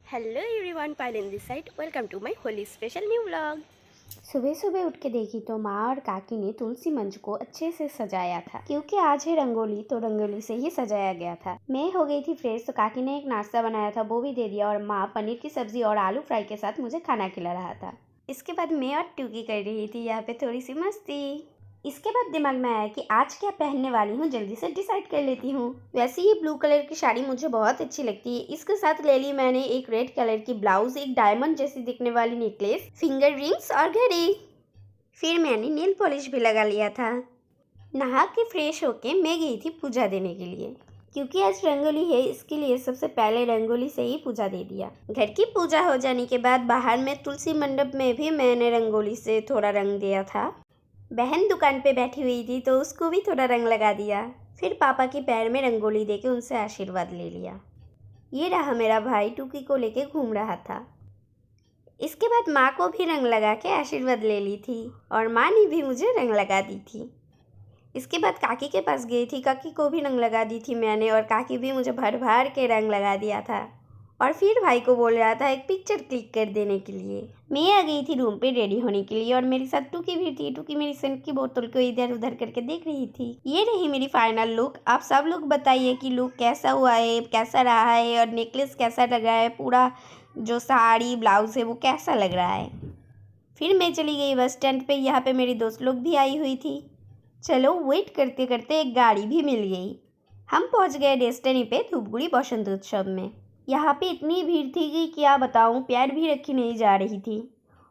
Hello everyone, पायलिन this side. Welcome to my Holi special new vlog. सुबह सुबह उठ के देखी तो माँ और काकी ने तुलसी मंच को अच्छे से सजाया था, क्योंकि आज है रंगोली तो रंगोली से ही सजाया गया था। मैं हो गई थी फ्रेश तो काकी ने एक नाश्ता बनाया था वो भी दे दिया, और माँ पनीर की सब्जी और आलू फ्राई के साथ मुझे खाना खिला रहा था। इसके बाद मैं और टूकी कर रही थी यहाँ पे थोड़ी सी मस्ती। इसके बाद दिमाग में आया कि आज क्या पहनने वाली हूँ, जल्दी से डिसाइड कर लेती हूँ। वैसे ये ब्लू कलर की साड़ी मुझे बहुत अच्छी लगती है। इसके साथ ले ली मैंने एक रेड कलर की ब्लाउज, एक डायमंड जैसी दिखने वाली नेकलेस, फिंगर रिंग्स और घड़ी। फिर मैंने नेल पॉलिश भी लगा लिया था। नहा के फ्रेश होके मैं गई थी पूजा देने के लिए, क्योंकि आज रंगोली है। इसके लिए सबसे पहले रंगोली से ही पूजा दे दिया। घर की पूजा हो जाने के बाद बाहर में तुलसी मंडप में भी मैंने रंगोली से थोड़ा रंग दिया था। बहन दुकान पे बैठी हुई थी तो उसको भी थोड़ा रंग लगा दिया। फिर पापा के पैर में रंगोली देके उनसे आशीर्वाद ले लिया। ये रहा मेरा भाई टूकी को लेके घूम रहा था। इसके बाद माँ को भी रंग लगा के आशीर्वाद ले ली थी, और माँ ने भी मुझे रंग लगा दी थी। इसके बाद काकी के पास गई थी, काकी को भी रंग लगा दी थी मैंने, और काकी भी मुझे भर भर के रंग लगा दिया था। और फिर भाई को बोल रहा था एक पिक्चर क्लिक कर देने के लिए। मैं आ गई थी रूम पे रेडी होने के लिए, और मेरे साथ टूकी भी थी। टूकी मेरी सेंट की बोतल को इधर उधर करके देख रही थी। ये रही मेरी फाइनल लुक। आप सब लोग बताइए कि लुक कैसा हुआ है, कैसा रहा है, और नेकलेस कैसा लगा है, पूरा जो साड़ी ब्लाउज है वो कैसा लग रहा है। फिर मैं चली गई बस स्टैंड पे। यहाँ पे मेरी दोस्त लोग भी आई हुई थी। चलो वेट करते करते एक गाड़ी भी मिल गई। हम पहुँच गए डेस्टिनी पे, धूपगुड़ी बसंत उत्सव में। यहाँ पे इतनी भीड़ थी कि क्या बताऊँ, पैर भी रखी नहीं जा रही थी,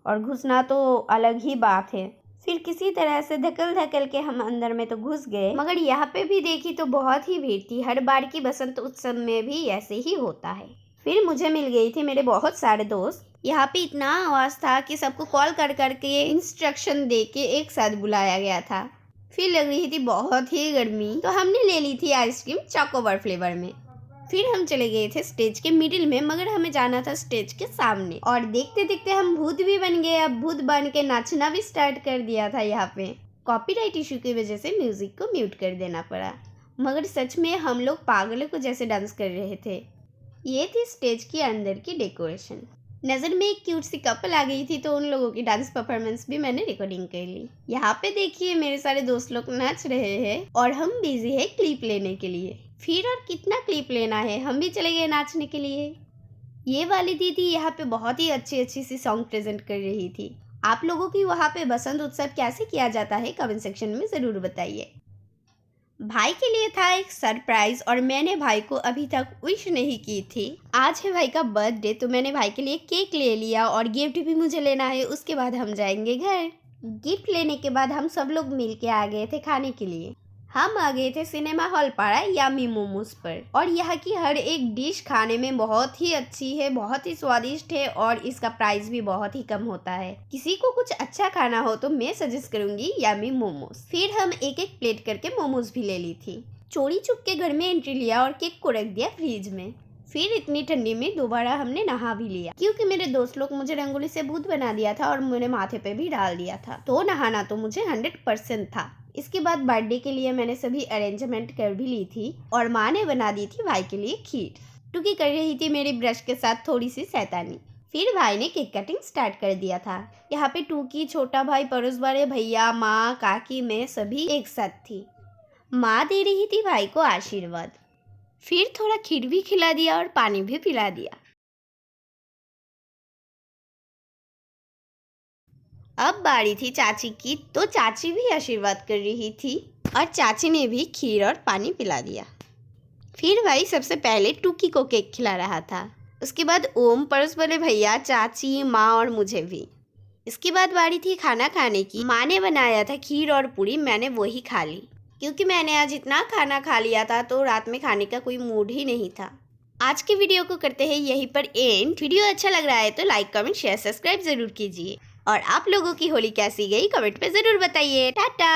और घुसना तो अलग ही बात है। फिर किसी तरह से धकल धकल के हम अंदर में तो घुस गए, मगर यहाँ पे भी देखी तो बहुत ही भीड़ थी। हर बार की बसंत उत्सव में भी ऐसे ही होता है। फिर मुझे मिल गई थी मेरे बहुत सारे दोस्त। यहाँ पे इतना आवाज़ था कि सबको कॉल कर करके इंस्ट्रक्शन दे के एक साथ बुलाया गया था। फिर लग रही थी बहुत ही गर्मी, तो हमने ले ली थी आइसक्रीम चॉकोबार फ्लेवर में। फिर हम चले गए थे स्टेज के मिडिल में, मगर हमें जाना था स्टेज के सामने। और देखते देखते हम भूत भी बन गए। अब भूत बन के नाचना भी स्टार्ट कर दिया था। यहाँ पे कॉपीराइट इशू की वजह से म्यूजिक को म्यूट कर देना पड़ा, मगर सच में हम लोग पागलों को जैसे डांस कर रहे थे। ये थी स्टेज के अंदर की डेकोरेशन। नज़र में एक क्यूट सी कपल आ गई थी, तो उन लोगों की डांस परफॉर्मेंस भी मैंने रिकॉर्डिंग कर ली। यहाँ पे देखिए मेरे सारे दोस्त लोग नाच रहे हैं, और हम बिजी है क्लिप लेने के लिए। फिर और कितना क्लिप लेना है, हम भी चले गए नाचने के लिए। ये वाली दीदी यहाँ पे बहुत ही अच्छी अच्छी सी सॉन्ग प्रेजेंट कर रही थी। आप लोगों की वहाँ पे बसंत उत्सव कैसे किया जाता है कमेंट सेक्शन में ज़रूर बताइए। भाई के लिए था एक सरप्राइज, और मैंने भाई को अभी तक विश नहीं की थी। आज है भाई का बर्थडे, तो मैंने भाई के लिए केक ले लिया, और गिफ्ट भी मुझे लेना है। उसके बाद हम जाएंगे घर। गिफ्ट लेने के बाद हम सब लोग मिल के आ गए थे खाने के लिए। हम आ गए थे सिनेमा हॉल पाड़ा यामी मोमोज पर, और यहाँ की हर एक डिश खाने में बहुत ही अच्छी है, बहुत ही स्वादिष्ट है, और इसका प्राइस भी बहुत ही कम होता है। किसी को कुछ अच्छा खाना हो तो मैं सजेस्ट करूंगी यामी मोमोज। फिर हम एक एक प्लेट करके मोमोज भी ले ली थी। चोरी चुप के घर में एंट्री लिया और केक को रख दिया फ्रिज में। फिर इतनी ठंडी में दोबारा हमने नहा भी लिया, क्योंकि मेरे दोस्त लोग मुझे रंगोली से भूत बना दिया था और मेरे माथे पे भी डाल दिया था, तो नहाना तो मुझे 100% था। इसके बाद बर्थडे के लिए मैंने सभी अरेंजमेंट कर भी ली थी, और माँ ने बना दी थी भाई के लिए खीर। टुकी कर रही थी मेरी ब्रश के साथ थोड़ी सी शैतानी। फिर भाई ने केक कटिंग स्टार्ट कर दिया था। यहाँ पे टूकी, छोटा भाई, पड़ोस वाले भैया, माँ, काकी, मैं सभी एक साथ थी। माँ दे रही थी भाई को आशीर्वाद। फिर थोड़ा खीर भी खिला दिया और पानी भी पिला दिया। अब बारी थी चाची की, तो चाची भी आशीर्वाद कर रही थी, और चाची ने भी खीर और पानी पिला दिया। फिर भाई सबसे पहले टूकी को केक खिला रहा था। उसके बाद ओम, पड़ोस वाले भैया, चाची, माँ और मुझे भी। इसके बाद बारी थी खाना खाने की। माँ ने बनाया था खीर और पूरी, मैंने वही खा ली, क्योंकि मैंने आज इतना खाना खा लिया था तो रात में खाने का कोई मूड ही नहीं था। आज की वीडियो को करते हैं यहीं पर एंड। वीडियो अच्छा लग रहा है तो लाइक, कमेंट, शेयर, सब्सक्राइब जरूर कीजिए, और आप लोगों की होली कैसी गई कमेंट पे जरूर बताइए। टाटा।